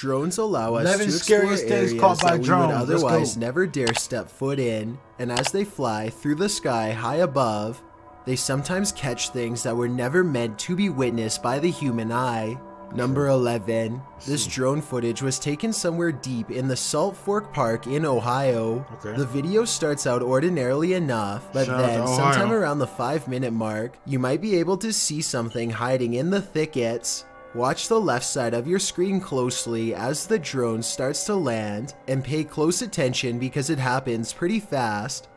Drones allow us 11 to explore scariest things areas caught by that we drones. would Let's otherwise go. never dare step foot in, and as they fly through the sky high above, they sometimes catch things that were never meant to be witnessed by the human eye. Number 11. This drone footage was taken somewhere deep in the Salt Fork Park in Ohio. Okay. The video starts out ordinarily enough, but Shout out then to sometime Ohio. around the 5-minute mark, you might be able to see something hiding in the thickets. Watch the left side of your screen closely as the drone starts to land, and pay close attention because it happens pretty fast.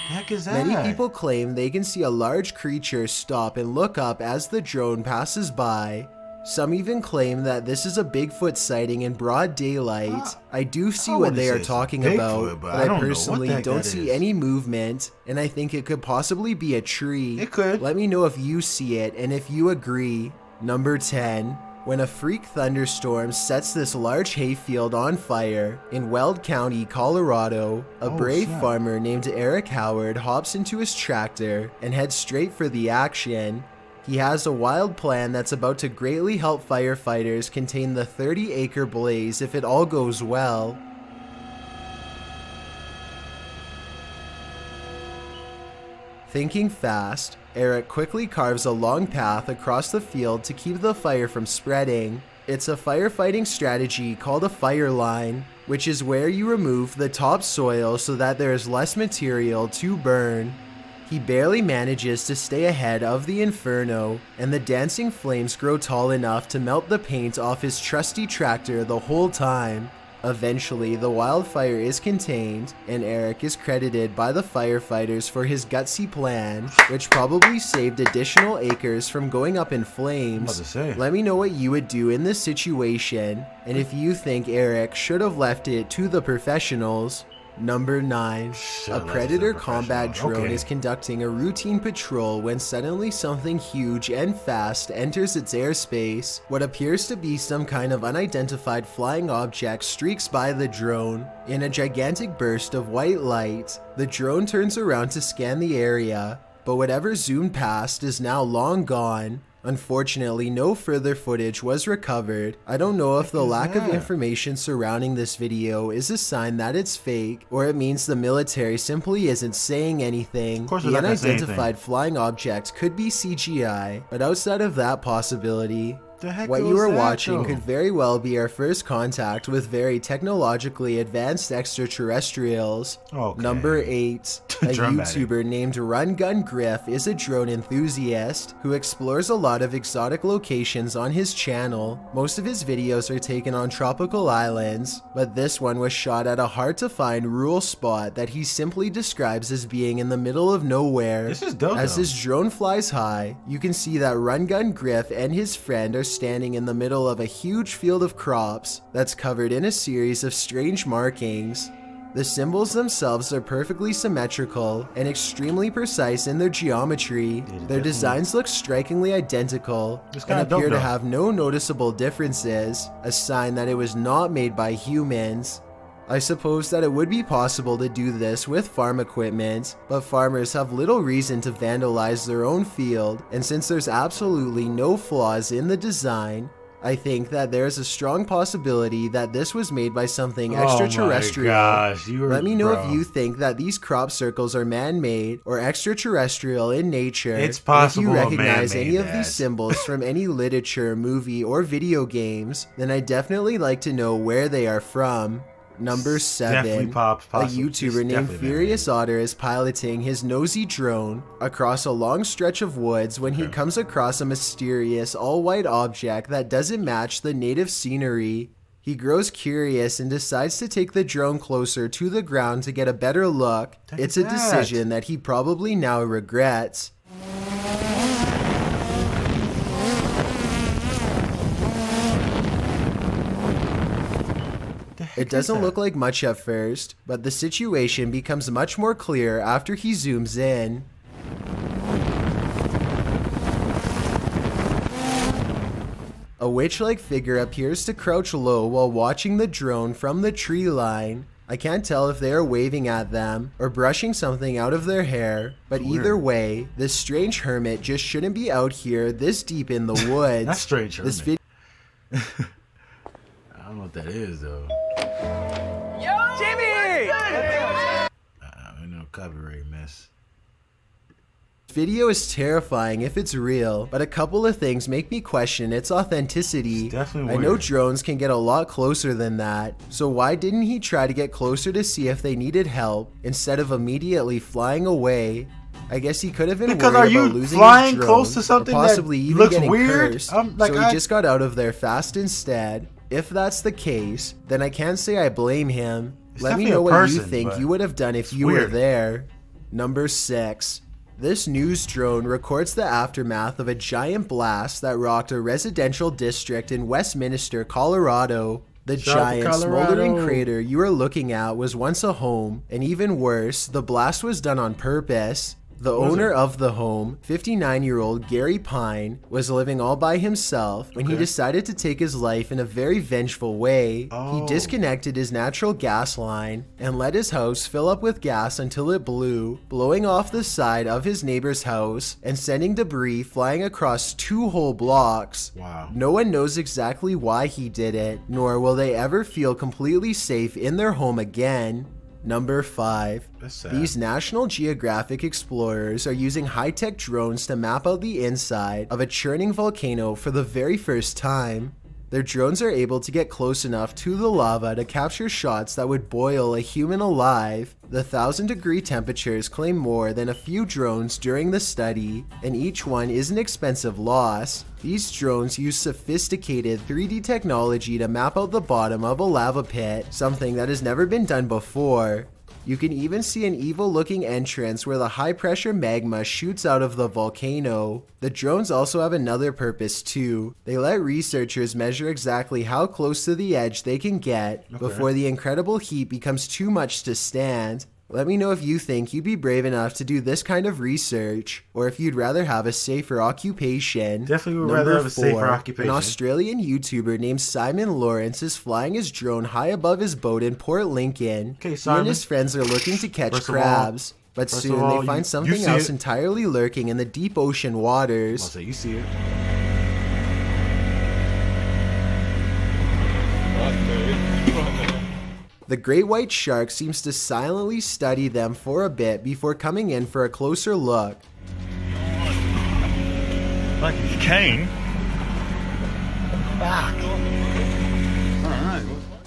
The heck is that? Many people claim they can see a large creature stop and look up as the drone passes by. Some even claim that this is a Bigfoot sighting in broad daylight. I do see I what wouldn't they say are it's a talking Bigfoot, about, but but I I don't know what personally the heck don't that see is. any movement, and I think it could possibly be a tree. It could. Let me know if you see it and if you agree. Number 10. When a freak thunderstorm sets this large hayfield on fire in Weld County, Colorado, a brave snap. farmer named Eric Howard hops into his tractor and heads straight for the action. He has a wild plan that's about to greatly help firefighters contain the 30-acre blaze if it all goes well. Thinking fast, Eric quickly carves a long path across the field to keep the fire from spreading. It's a firefighting strategy called a fire line, which is where you remove the topsoil so that there is less material to burn. He barely manages to stay ahead of the inferno, and the dancing flames grow tall enough to melt the paint off his trusty tractor the whole time. Eventually, the wildfire is contained, and Eric is credited by the firefighters for his gutsy plan, which probably saved additional acres from going up in flames. What to say? Let me know what you would do in this situation, and if you think Eric should have left it to the professionals. Number 9. Should've A left it to Predator the combat professionals. drone Okay. is conducting a routine patrol when suddenly something huge and fast enters its airspace. What appears to be some kind of unidentified flying object streaks by the drone. In a gigantic burst of white light, the drone turns around to scan the area, but whatever zoomed past is now long gone. Unfortunately, no further footage was recovered. I don't know if the lack of information surrounding this video is a sign that it's fake, or it means the military simply isn't saying anything. Of course The they're not gonna say unidentified flying object could be CGI, but outside of that possibility, The heck what was you are that, watching though? could very well be our first contact with very technologically advanced extraterrestrials. Okay. Number 8. A Dramatic. YouTuber named Run Gun Griff is a drone enthusiast who explores a lot of exotic locations on his channel. Most of his videos are taken on tropical islands, but this one was shot at a hard-to-find rural spot that he simply describes as being in the middle of nowhere. This is dope, As though. his drone flies high, you can see that Run Gun Griff and his friend are standing in the middle of a huge field of crops that's covered in a series of strange markings. The symbols themselves are perfectly symmetrical and extremely precise in their geometry. Their definitely- designs look strikingly identical It's and kinda dope, appear to though. have no noticeable differences, a sign that it was not made by humans. I suppose that it would be possible to do this with farm equipment, but farmers have little reason to vandalize their own field, and since there's absolutely no flaws in the design, I think that there is a strong possibility that this was made by something extraterrestrial. Oh my gosh, Let me know if you think that these crop circles are man-made or extraterrestrial in nature. It's possible If a you recognize man any made of that. these symbols from any literature, movie, or video games, then I'd definitely like to know where they are from. Number 7. Definitely A possible. YouTuber It's named definitely Furious Otter is piloting his nosy drone across a long stretch of woods when he comes across a mysterious all-white object that doesn't match the native scenery. He grows curious and decides to take the drone closer to the ground to get a better look. Heck It's is a that? decision that he probably now regrets. It doesn't look like much at first, but the situation becomes much more clear after he zooms in. A witch-like figure appears to crouch low while watching the drone from the tree line. I can't tell if they are waving at them or brushing something out of their hair, but either way, this strange hermit just shouldn't be out here this deep in the woods. That's strange hermit. This video I don't know what that is though. Yo, Jimmy! No copyright mess. video is terrifying if it's real, but a couple of things make me question its authenticity. It's definitely I know weird. drones can get a lot closer than that, so why didn't he try to get closer to see if they needed help instead of immediately flying away? I guess he could have been Because worried are you about losing flying his drone, close to something or possibly that even looks getting weird? cursed, Like, so he just got out of there fast instead. If that's the case, then I can't say I blame him. It's Let me definitely know a what person, you think but you would have done if it's you were weird. there. Number 6. This news drone records the aftermath of a giant blast that rocked a residential district in Westminster, Colorado. The Shout out to giant smoldering Colorado. crater you are looking at was once a home, and even worse, the blast was done on purpose. The Was owner it? of the home, 59-year-old Gary Pine, was living all by himself when he Okay. decided to take his life in a very vengeful way. Oh. He disconnected his natural gas line and let his house fill up with gas until it blew, blowing off the side of his neighbor's house and sending debris flying across 2 whole blocks. Wow. No one knows exactly why he did it, nor will they ever feel completely safe in their home again. Number 5. That's sad. These National Geographic explorers are using high-tech drones to map out the inside of a churning volcano for the very first time. Their drones are able to get close enough to the lava to capture shots that would boil a human alive. The 1,000-degree temperatures claim more than a few drones during the study, and each one is an expensive loss. These drones use sophisticated 3D technology to map out the bottom of a lava pit, something that has never been done before. You can even see an evil-looking entrance where the high-pressure magma shoots out of the volcano. The drones also have another purpose too. They let researchers measure exactly how close to the edge they can get before the incredible heat becomes too much to stand. Let me know if you think you'd be brave enough to do this kind of research, or if you'd rather have a safer occupation. Definitely would Number rather have a safer 4, occupation. An Australian YouTuber named Simon Lawrence is flying his drone high above his boat in Port Lincoln. Okay, He Simon. and his friends are looking to catch First of all- crabs, but first soon of all, they find you something see else it. entirely lurking in the deep ocean waters. I'll say you see it. The great white shark seems to silently study them for a bit before coming in for a closer look. Like he's keen.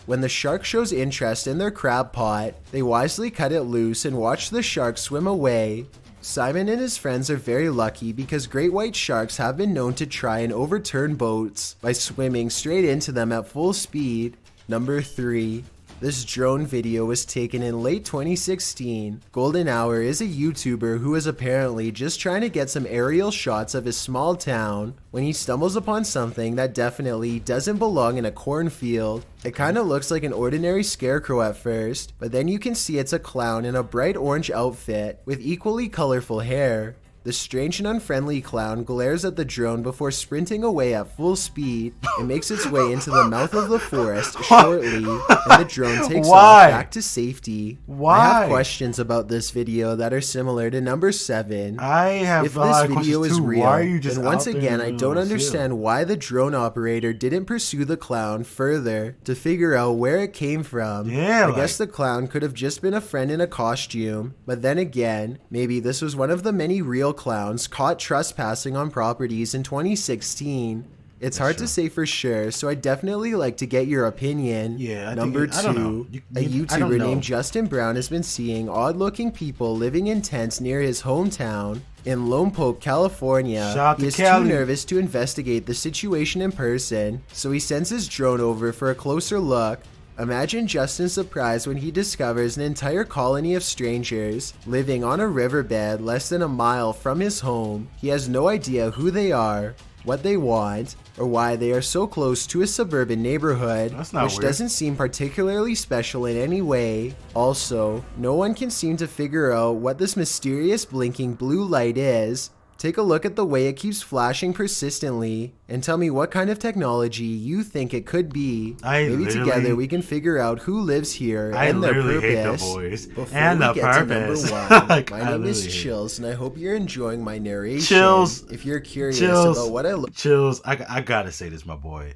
When the shark shows interest in their crab pot, they wisely cut it loose and watch the shark swim away. Simon and his friends are very lucky because great white sharks have been known to try and overturn boats by swimming straight into them at full speed. Number 3. This drone video was taken in late 2016. Golden Hour is a YouTuber who is apparently just trying to get some aerial shots of his small town when he stumbles upon something that definitely doesn't belong in a cornfield. It kind of looks like an ordinary scarecrow at first, but then you can see it's a clown in a bright orange outfit with equally colorful hair. The strange and unfriendly clown glares at the drone before sprinting away at full speed and makes its way into the mouth of the forest shortly, and the drone takes Why? off back to safety. I Why? have questions about this video that are similar to number 7. I have If a lot this of video questions is too. real, Why are you just then once out there again in I the don't middle of the field? understand why the drone operator didn't pursue the clown further to figure out where it came from. Yeah, I guess the clown could have just been a friend in a costume, but then again, maybe this was one of the many real clowns caught trespassing on properties in 2016. It's hard true. to say for sure, so I'd definitely like to get your opinion. Yeah, I Number think I don't know. 2, I a don't YouTuber know. named Justin Brown has been seeing odd-looking people living in tents near his hometown in Lompoc, California. Shout out He to is Cali. too nervous to investigate the situation in person, so he sends his drone over for a closer look. Imagine Justin's surprise when he discovers an entire colony of strangers living on a riverbed less than a mile from his home. He has no idea who they are, what they want, or why they are so close to a suburban neighborhood, That's not which weird. doesn't seem particularly special in any way. Also, no one can seem to figure out what this mysterious blinking blue light is. Take a look at the way it keeps flashing persistently and tell me what kind of technology you think it could be. Maybe together we can figure out who lives here and their purpose. Hate the voice Before and we the get purpose. to number one, Like, my name is Chills, and I hope you're enjoying my narration. Chills. If you're curious about what I look... Chills, I gotta say this, my boy.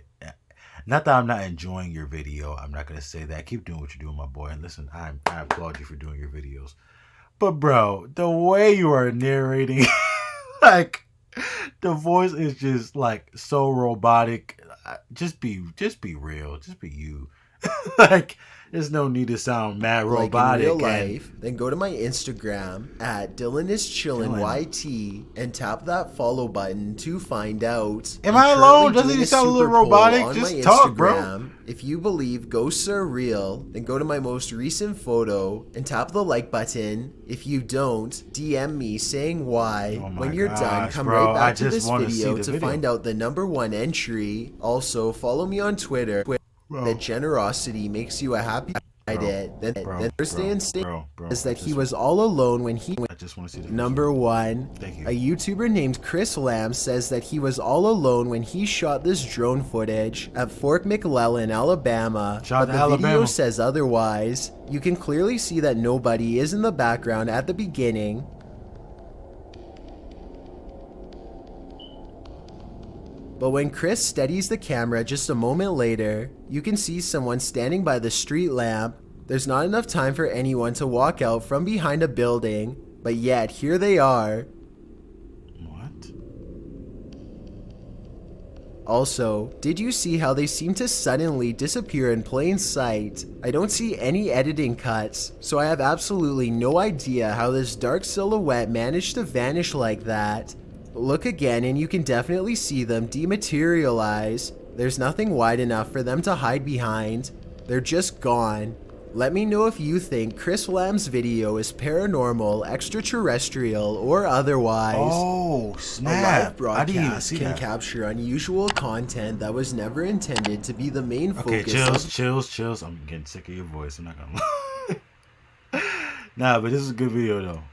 Not that I'm not enjoying your video. I'm not gonna say that. Keep doing what you're doing, my boy. And listen, I applaud you for doing your videos. But bro, the way you are narrating, like the voice is just like so robotic. Just be real. Just be you. Like there's no need to sound mad robotic. Like in real life, then go to my Instagram at DylanIsChillin' YT and tap that follow button to find out. Am I alone? Doesn't he sound a little robotic? Just talk, bro. If you believe ghosts are real, then go to my most recent photo and tap the like button. If you don't, DM me saying why. When you're done, come right back to this video to find out the number one entry. Also, follow me on Twitter. That generosity makes you a happy Then Thursday instinct is that he was all alone when he... I just want to see the Number one, Thank you. A YouTuber named Chris Lamb says that he was all alone when he shot this drone footage at Fort McClellan, Alabama. But the video says otherwise. You can clearly see that nobody is in the background at the beginning. But when Chris steadies the camera just a moment later, you can see someone standing by the street lamp. There's not enough time for anyone to walk out from behind a building, but yet here they are. What? Also, did you see how they seem to suddenly disappear in plain sight? I don't see any editing cuts, so I have absolutely no idea how this dark silhouette managed to vanish like that. Look again and you can definitely see them dematerialize. There's nothing wide enough for them to hide behind. They're just gone. Let me know if you think Chris Lamb's video is paranormal, extraterrestrial, or otherwise. Oh, snap. A live broadcast can capture unusual content that was never intended to be the main focus. Okay, chills. I'm getting sick of your voice. I'm not gonna lie. Nah, but this is a good video though.